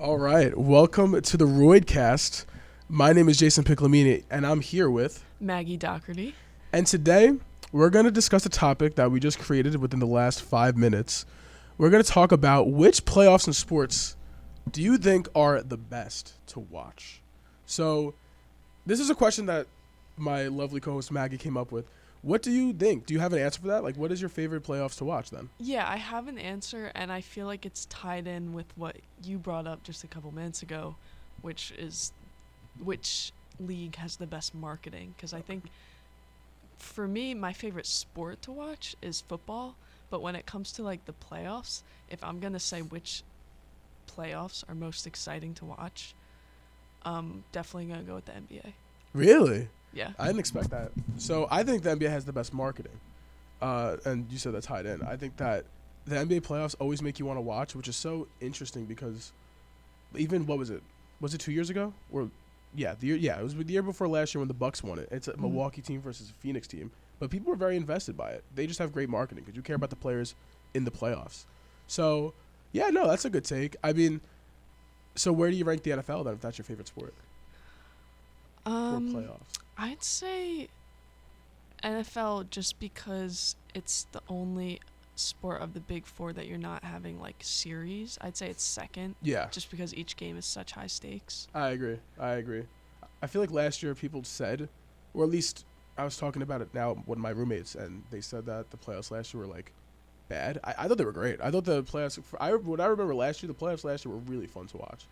All right, welcome to the Roydcast. My name is Jason Piclamini, and I'm here with Maggie Doherty. And today we're going to discuss a topic that we just created within the last 5 minutes. We're going to talk about which playoffs in sports do you think are the best to watch. So, this is a question that my lovely co-host Maggie came up with. What do you think? Do you have an answer for that? Like, what is your favorite playoffs to watch then? Yeah, I have an answer, and I feel like it's tied in with what you brought up just a couple minutes ago, which is which league has the best marketing. Because I think, for me, my favorite sport to watch is football. But when it comes to, like, the playoffs, if I'm going to say which playoffs are most exciting to watch, definitely going to go with the NBA. Really? Yeah. I didn't expect that. So I think the NBA has the best marketing. And you said that's tied in. I think that the NBA playoffs always make you want to watch, which is so interesting because even, what was it? Was it 2 years ago? It was the year before last year when the Bucks won it. It's a Milwaukee team versus a Phoenix team. But people were very invested by it. They just have great marketing because you care about the players in the playoffs. So, yeah, no, that's a good take. I mean, so where do you rank the NFL then if that's your favorite sport for playoffs? I'd say NFL just because it's the only sport of the big four that you're not having, like, series. I'd say it's second. Yeah. Just because each game is such high stakes. I agree. I feel like last year people said, or at least I was talking about it now with my roommates, and they said that the playoffs last year were, like, bad. I thought they were great. I thought the playoffs, what I remember last year, the playoffs last year were really fun to watch.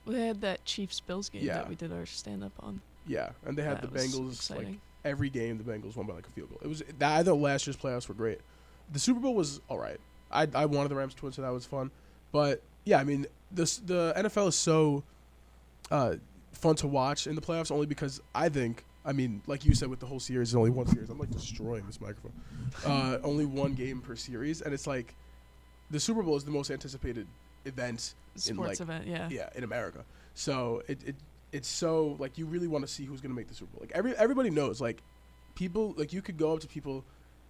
We had that Chiefs-Bills game Yeah. that we did our stand-up on. Yeah, and they had the That was Bengals, exciting. like, every game the Bengals won by, like, a field goal. I thought last year's playoffs were great. The Super Bowl was all right. I wanted the Rams to win, so that was fun. But, yeah, I mean, the NFL is so fun to watch in the playoffs only because I think, I mean, like you said with the whole series, there's only one series. I'm, like, destroying this microphone. Only one game per series, and it's like the Super Bowl is the most anticipated event Sports event, yeah. Yeah, in America. So it's so, like, you really want to see who's going to make the Super Bowl. Like, everybody knows, like, people, like, you could go up to people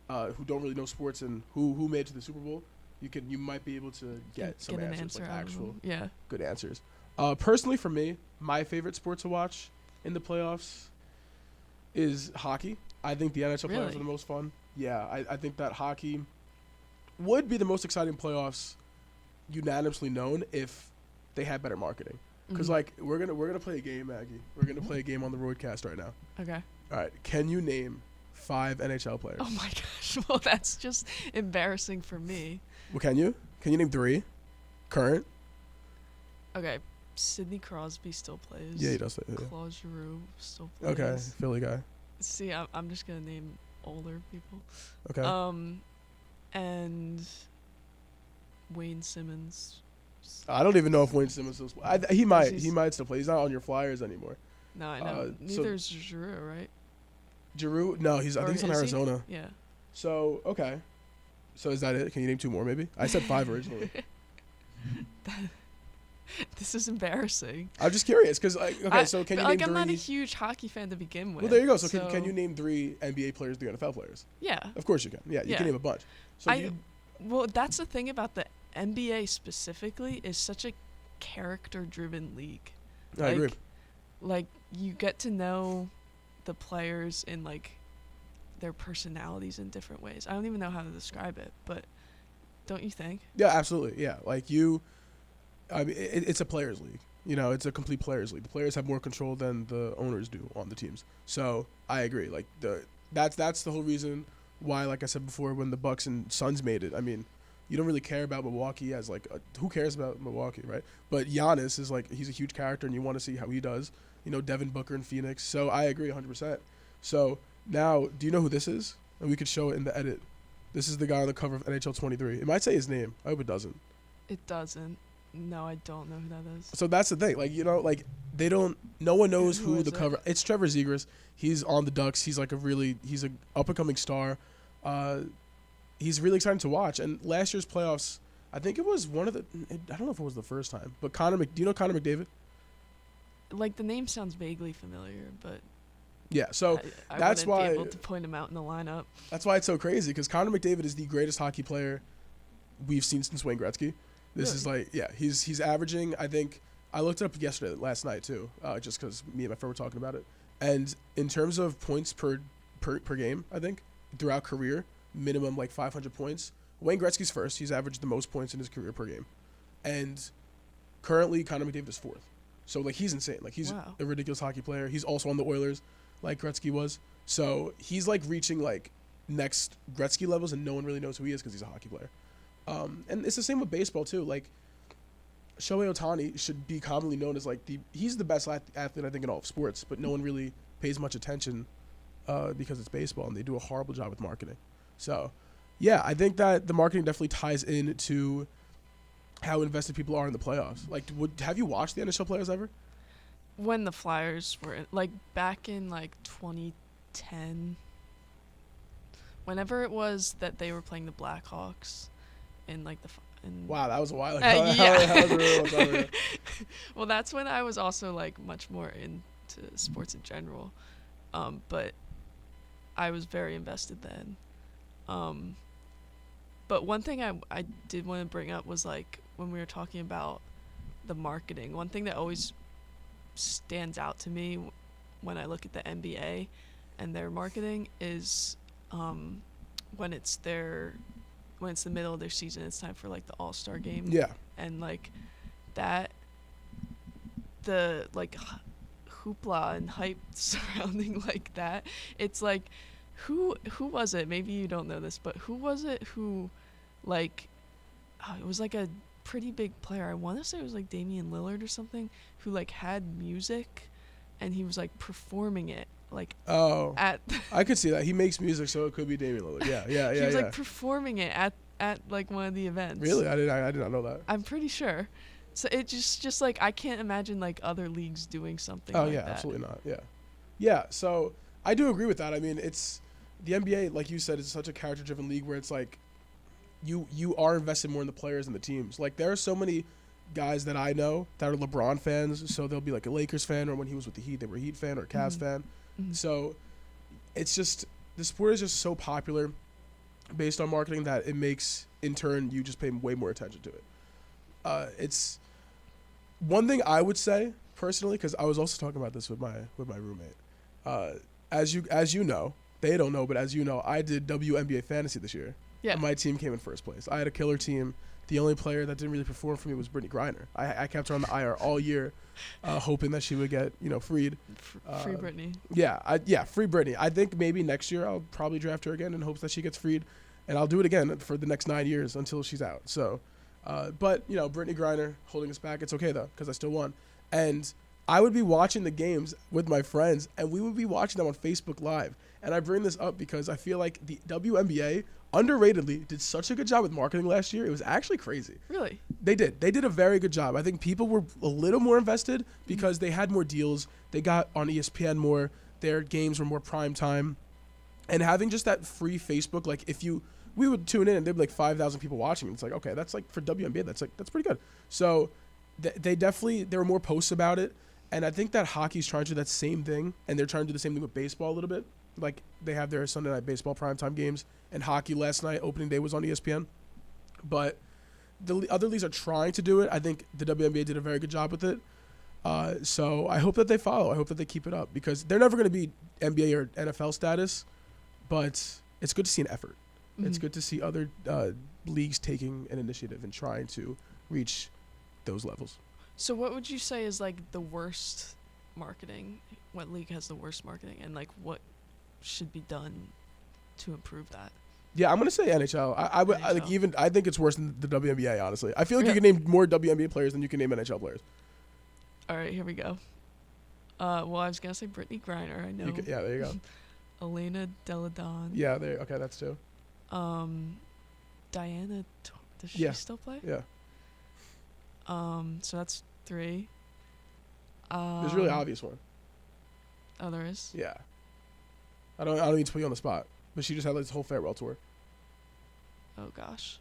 who don't really know sports and who made it to the Super Bowl. You might be able to get some an answers, answer like out of actual them. Yeah. good answers. Personally, for me, my favorite sport to watch in the playoffs is hockey. I think the NHL playoffs Really? are the most fun. Yeah, I think that hockey would be the most exciting playoffs unanimously known if they had better marketing. Because, like, we're gonna play a game, Maggie. We're gonna play a game on the Roadcast right now. Okay. All right. Can you name 5 NHL players? Oh my gosh. Well, that's just embarrassing for me. Well, can you? Can you name 3? Current? Okay. Sidney Crosby still plays. Yeah, he does. Yeah. Claude Giroux still plays. Okay, Philly guy. See, I'm just gonna name older people. Okay. And Wayne Simmons. I don't even know if Wayne Simmons still. He might. He's- He might still play. He's not on your Flyers anymore. No, I know. so- Neither is Giroux, right? Giroux? No, I think he's on Is he? Arizona. Yeah. So okay. So is that it? Can you name 2 more? Maybe. I said 5 originally. This is embarrassing. I'm just curious because so can you name I'm 3? not a huge hockey fan to begin with. Well, there you go. So can you name 3 NBA players, 3 NFL players? Yeah. Of course you can. Yeah, you Yeah. can name a bunch. So Well, that's the thing about the NBA specifically is such a character-driven league. I agree. Like, you get to know the players in, like, their personalities in different ways. I don't even know how to describe it, but don't you think? Yeah, absolutely. Yeah, like I mean, it's a players' league. You know, it's a complete players' league. The players have more control than the owners do on the teams. So I agree. Like that's the whole reason why, like I said before, when the Bucks and Suns made it. I mean, you don't really care about Milwaukee as like who cares about Milwaukee, right? But Giannis is like he's a huge character, and you want to see how he does. You know, Devin Booker in Phoenix. So I agree 100%. So now, do you know who this is? And we could show it in the edit. This is the guy on the cover of NHL 23. It might say his name. I hope it doesn't. It doesn't. No, I don't know who that is. So that's the thing. Like, you know, like they don't. No one knows Who who is the it? cover. It's Trevor Zegras. He's on the Ducks. He's like he's a up and coming star. He's really exciting to watch. And last year's playoffs, I think it was one of the. I don't know if it was the first time, but do you know Connor McDavid? Like, the name sounds vaguely familiar, but Yeah. So I that's wouldn't why- be able to point him out in the lineup. that's why it's so crazy because Connor McDavid is the greatest hockey player we've seen since Wayne Gretzky. This is like, yeah, he's averaging, I think, I looked it up last night too, just because me and my friend were talking about it. And in terms of points per game, I think throughout career, minimum like 500 points. Wayne Gretzky's first. He's averaged the most points in his career per game, and currently Connor McDavid is fourth. So like he's insane. Like he's a ridiculous hockey player. He's also on the Oilers, like Gretzky was. So he's like reaching like next Gretzky levels, and no one really knows who he is because he's a hockey player. And it's the same with baseball too. Like Shohei Ohtani should be commonly known as like he's the best athlete I think in all of sports, but no one really pays much attention because it's baseball, and they do a horrible job with marketing. So yeah, I think that the marketing definitely ties into how invested people are in the playoffs. Like, have you watched the NHL playoffs ever? When the Flyers were like back in like 2010, whenever it was that they were playing the Blackhawks, in like wow, that was a while ago. Yeah. That was a really long time ago. Well, that's when I was also like much more into sports in general, but I was very invested then. But one thing I did want to bring up was like when we were talking about the marketing, one thing that always stands out to me when I look at the NBA and their marketing is when it's the middle of their season, it's time for like the All-Star game. Yeah. And like that, the like hoopla and hype surrounding like that, it's like who was it? Maybe you don't know this, but who was it who, like, it was like a pretty big player. I want to say it was like Damian Lillard or something, who like had music, and he was like performing it like. Oh. At. I could see that. He makes music, so it could be Damian Lillard. Yeah. He was like performing it at like one of the events. Really? I did not know that. I'm pretty sure. So it just like I can't imagine like other leagues doing something. Oh like yeah, that. absolutely not. Yeah. So I do agree with that. I mean, it's the NBA, like you said, is such a character-driven league where it's like you are invested more in the players and the teams. Like there are so many guys that I know that are LeBron fans, so they'll be like a Lakers fan, or when he was with the Heat, they were a Heat fan or a Cavs fan. Mm-hmm. So it's just the sport is just so popular based on marketing that it makes in turn you just pay way more attention to it. It's one thing I would say personally, because I was also talking about this with my roommate. As you know, they don't know, but as you know, I did WNBA fantasy this year. Yeah. And my team came in first place. I had a killer team. The only player that didn't really perform for me was Brittany Griner. I kept her on the IR all year, hoping that she would get freed. Free Brittany. Yeah, free Brittany. I think maybe next year I'll probably draft her again in hopes that she gets freed, and I'll do it again for the next 9 years until she's out. So, but Brittany Griner holding us back. It's okay though because I still won, and I would be watching the games with my friends, and we would be watching them on Facebook Live. And I bring this up because I feel like the WNBA underratedly did such a good job with marketing last year. It was actually crazy. Really? They did a very good job. I think people were a little more invested because they had more deals. They got on ESPN more. Their games were more prime time. And having just that free Facebook, like we would tune in and there'd be like 5,000 people watching. It's like, okay, that's like for WNBA, that's pretty good. So there were more posts about it. And I think that hockey's trying to do that same thing, and they're trying to do the same thing with baseball a little bit. Like they have their Sunday night baseball primetime games, and hockey last night opening day was on ESPN. But the other leagues are trying to do it. I think the WNBA did a very good job with it. So I hope that they follow. I hope that they keep it up because they're never going to be NBA or NFL status, but it's good to see an effort. Mm-hmm. It's good to see other leagues taking an initiative and trying to reach those levels. So what would you say is like the worst marketing? What league has the worst marketing, and like what should be done to improve that? Yeah, I'm gonna say NHL. I think it's worse than the WNBA. Honestly, I feel like you can name more WNBA players than you can name NHL players. All right, here we go. Well, I was gonna say Brittany Griner. I know. Yeah, there you go. Elena Delle Donne. Yeah, okay, that's two. Diana, does she still play? Yeah. So that's 3. There's a really obvious one. Oh, there is? Yeah. I don't need to put you on the spot, but she just had this whole farewell tour. Oh gosh.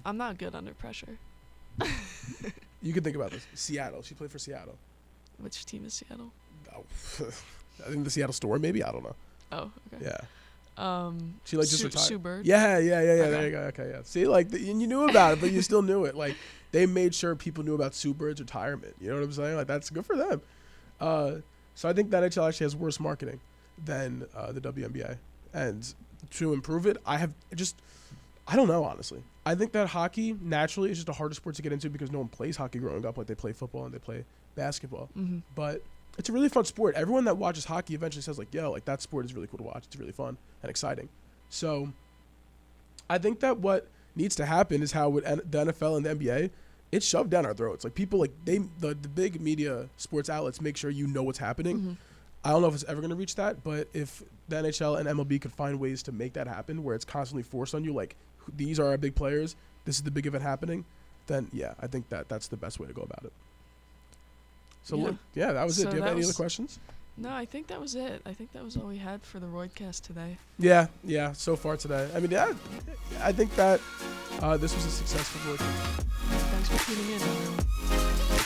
I'm not good under pressure. You can think about this. Seattle. She played for Seattle. Which team is Seattle? Oh, I think the Seattle Storm, maybe. I don't know. Oh, okay. Yeah. She like just retired. Sue Bird. Yeah. Okay. There you go. Okay, yeah. See, like, and you knew about it, but you still knew it. Like, they made sure people knew about Sue Bird's retirement. You know what I'm saying? Like, that's good for them. So I think that NHL actually has worse marketing than the WNBA. And to improve it, I don't know, honestly. I think that hockey naturally is just a harder sport to get into because no one plays hockey growing up like they play football and they play basketball. Mm-hmm. But it's a really fun sport. Everyone that watches hockey eventually says, like, yo, like, that sport is really cool to watch. It's really fun and exciting. So I think that what needs to happen is how with the NFL and the NBA, it's shoved down our throats. Like, people, like, the big media sports outlets make sure you know what's happening. Mm-hmm. I don't know if it's ever going to reach that, but if the NHL and MLB could find ways to make that happen where it's constantly forced on you, like, these are our big players, this is the big event happening, then, yeah, I think that's the best way to go about it. So, Yeah. look, yeah, that was it. So Do you have that any other was- questions? No, I think that was it. I think that was all we had for the Roydcast today. Yeah, so far today. I mean, yeah, I think that this was a successful voice. Thanks for tuning in, everyone.